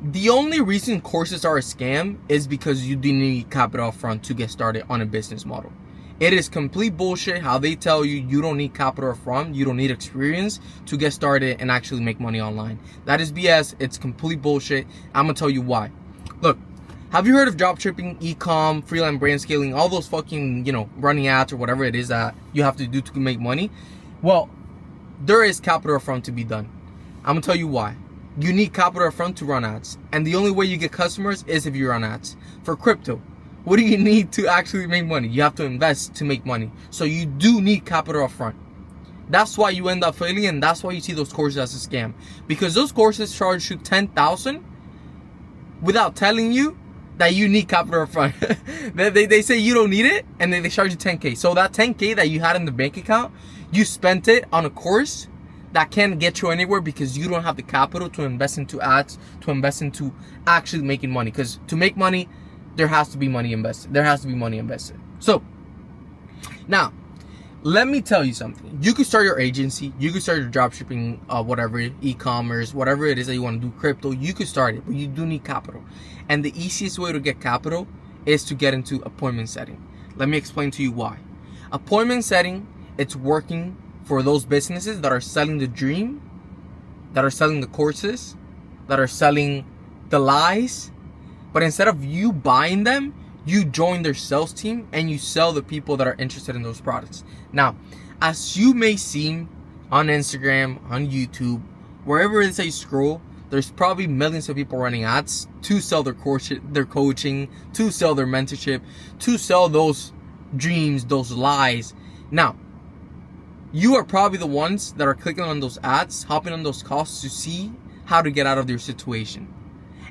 The only reason courses are a scam is because you do need capital up front to get started on a business model. It is complete bullshit how they tell you you don't need capital up front, you don't need experience to get started and actually make money online. That is BS. It's complete bullshit. I'm gonna tell you why. Look, have you heard of drop shipping, e-com, freelance brand scaling, all those fucking, running ads or whatever it is that you have to do to make money? Well, there is capital up front to be done. I'm gonna tell you why. You need capital up front to run ads. And the only way you get customers is if you run ads. For crypto, what do you need to actually make money? You have to invest to make money. So you do need capital up front. That's why you end up failing, and that's why you see those courses as a scam. Because those courses charge you $10,000 without telling you that you need capital up front. they say you don't need it, and then they charge you $10K. So that $10K that you had in the bank account, you spent it on a course that can't get you anywhere because you don't have the capital to invest into ads, to invest into actually making money. Because to make money, there has to be money invested. So, now, let me tell you something. You could start your agency. You could start your dropshipping, whatever, e-commerce, whatever it is that you want to do, crypto. You could start it, but you do need capital. And the easiest way to get capital is to get into appointment setting. Let me explain to you why. Appointment setting, it's working for those businesses that are selling the dream, that are selling the courses, that are selling the lies. But instead of you buying them, you join their sales team and you sell the people that are interested in those products. Now, as you may see on Instagram, on YouTube, wherever it is that you scroll, there's probably millions of people running ads to sell their course, their coaching, to sell their mentorship, to sell those dreams, those lies. Now, you are probably the ones that are clicking on those ads, hopping on those calls to see how to get out of their situation.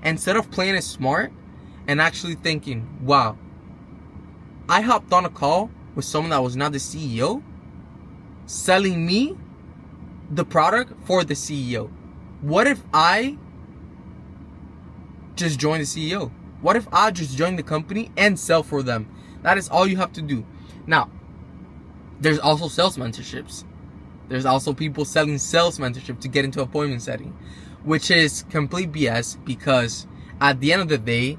Instead of playing it smart and actually thinking, wow, I hopped on a call with someone that was not the CEO, selling me the product for the CEO. What if I just join the CEO? What if I just join the company and sell for them? That is all you have to do. Now, there's also sales mentorships. There's also people selling sales mentorship to get into appointment setting, which is complete BS because at the end of the day,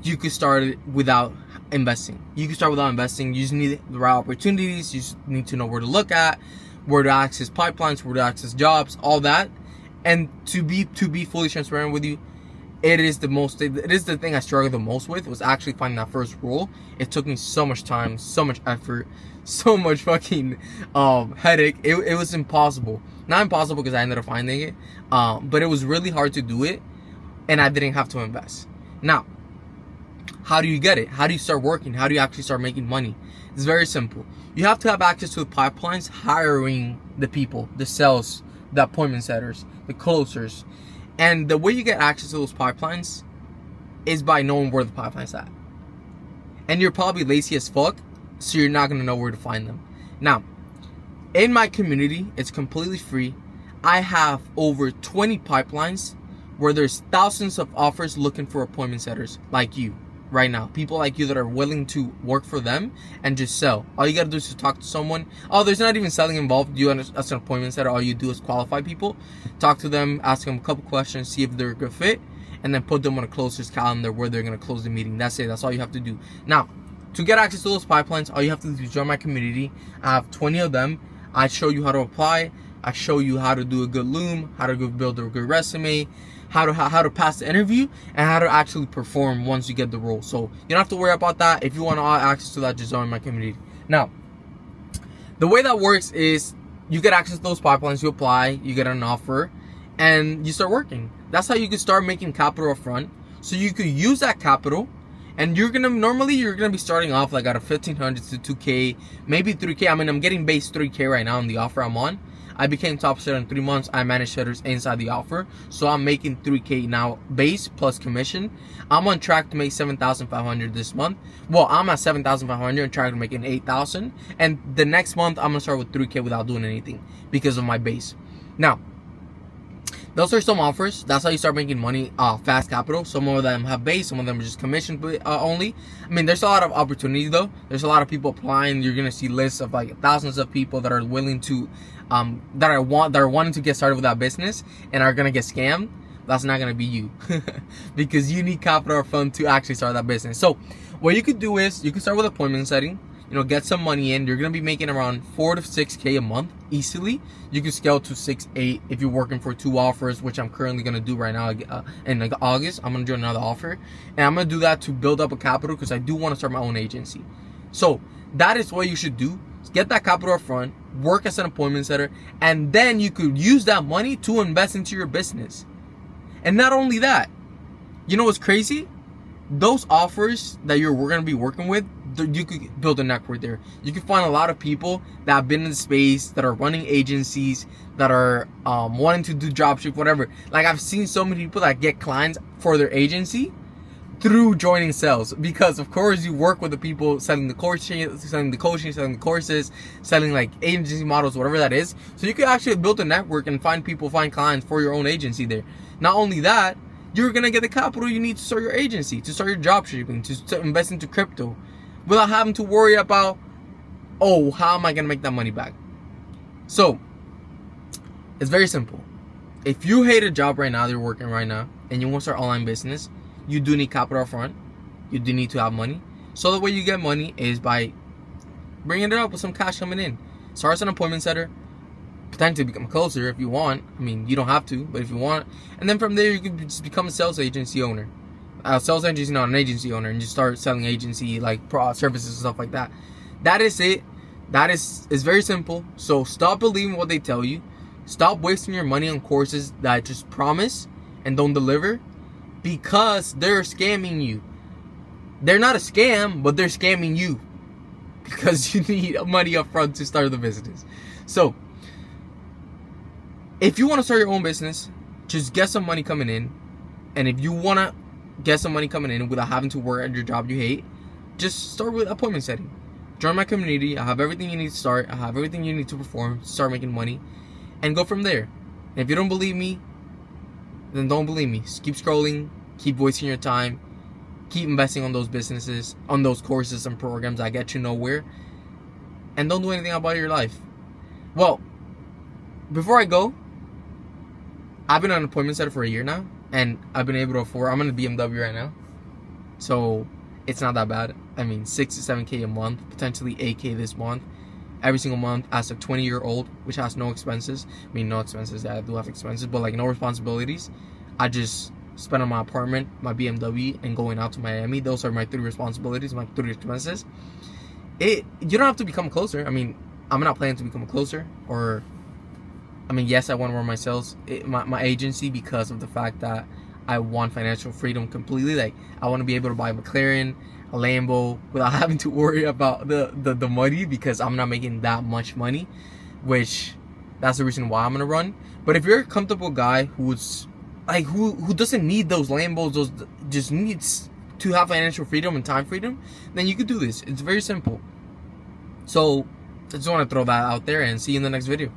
you could start it without investing. You can start without investing. You just need the right opportunities. You just need to know where to look at, where to access pipelines, where to access jobs, all that. And to be fully transparent with you, it is the thing I struggled the most with, was actually finding that first role. It took me so much time, so much effort, so much fucking headache. It was impossible. Not impossible because I ended up finding it, but it was really hard to do it, and I didn't have to invest. Now, how do you get it? How do you start working? How do you actually start making money? It's very simple. You have to have access to the pipelines, hiring the people, the sales, the appointment setters, the closers. And the way you get access to those pipelines is by knowing where the pipeline's at. And you're probably lazy as fuck, so you're not going to know where to find them. Now, in my community, it's completely free. I have over 20 pipelines where there's thousands of offers looking for appointment setters like you right now. People like you that are willing to work for them and just sell. All you got to do is to talk to someone. Oh, there's not even selling involved. You as an appointment setter, all you do is qualify people, talk to them, ask them a couple questions, see if they're a good fit, and then put them on a closer's calendar where they're going to close the meeting. That's it. That's all you have to do. Now, to get access to those pipelines, all you have to do is join my community. I have 20 of them. I show you how to apply. I show you how to do a good loom, how to build a good resume, how to pass the interview, and how to actually perform once you get the role. So you don't have to worry about that. If you want access to that, just join my community. Now, the way that works is you get access to those pipelines, you apply, you get an offer, and you start working. That's how you can start making capital up front. So you could use that capital, and you're gonna be starting off like at a 1,500 to 2K, maybe 3K. I mean, I'm getting base 3K right now on the offer I'm on. I became top setter in 3 months. I managed setters inside the offer. So I'm making 3K now base plus commission. I'm on track to make 7,500 this month. Well, I'm at 7,500 and trying to make an 8,000. And the next month, I'm going to start with 3K without doing anything because of my base. Now, those are some offers. That's how you start making money, fast capital. Some of them have base, some of them are just commission only. I mean, there's a lot of opportunity though. There's a lot of people applying. You're gonna see lists of like thousands of people that are willing to, that are wanting to get started with that business and are gonna get scammed. that's not gonna be you. Because you need capital up front to actually start that business. So what you could do is you could start with appointment setting. Get some money in. You're gonna be making around 4 to 6K a month easily. You can scale to 6, 8 if you're working for 2 offers, which I'm currently gonna do right now. In like August, I'm gonna do another offer, and I'm gonna do that to build up a capital because I do want to start my own agency. So that is what you should do. Get that capital up front, work as an appointment setter, and then you could use that money to invest into your business. And not only that, you know what's crazy? Those offers that you're going to be working with, you could build a network there. You can find a lot of people that have been in the space, that are running agencies, that are wanting to do dropship, whatever. Like, I've seen so many people that get clients for their agency through joining sales, because of course you work with the people selling the coaching, selling the courses, selling like agency models, whatever that is. So you could actually build a network and find clients for your own agency there. Not only that, you're gonna get the capital you need to start your agency, to start your dropshipping, to invest into crypto, without having to worry about, oh, how am I gonna make that money back? So it's very simple. If you hate a job right now that you're working right now and you want to start online business, you do need capital up front. You do need to have money. So the way you get money is by bringing it up with some cash coming in. Start as an appointment setter, potentially become closer if you want. I mean, you don't have to, but if you want. And then from there, you can just become a sales agency owner. Sales agency, not an agency owner, and just start selling agency like services and stuff like that. That is it. That is, it's very simple. So stop believing what they tell you. Stop wasting your money on courses that just promise and don't deliver, because they're scamming you. They're not a scam, but they're scamming you because you need money up front to start the business. So if you want to start your own business, just get some money coming in. And if you want to get some money coming in without having to work at your job you hate, just start with appointment setting. Join my community. I have everything you need to start. I have everything you need to perform, start making money, and go from there. And if you don't believe me, then don't believe me. Just keep scrolling, keep wasting your time, keep investing on those businesses, on those courses and programs that get you nowhere, and don't do anything about your life. Well, before I go, I've been an appointment setter for a year now, and I've been able to afford, I'm in a BMW right now, so it's not that bad. I mean, 6 to 7K a month, potentially 8K this month, every single month as a 20-year-old, which has no expenses. I mean, no expenses, I do have expenses, but like no responsibilities. I just spend on my apartment, my BMW, and going out to Miami. Those are my 3 responsibilities, my 3 expenses. You don't have to become closer. I mean, I'm not planning to become closer, or, I mean, yes, I want to run my agency because of the fact that I want financial freedom completely. Like, I want to be able to buy a McLaren, a Lambo, without having to worry about the money, because I'm not making that much money, which that's the reason why I'm gonna run. But if you're a comfortable guy who's like who doesn't need those Lambos, those just needs to have financial freedom and time freedom, then you could do this. It's very simple. So I just want to throw that out there, and see you in the next video.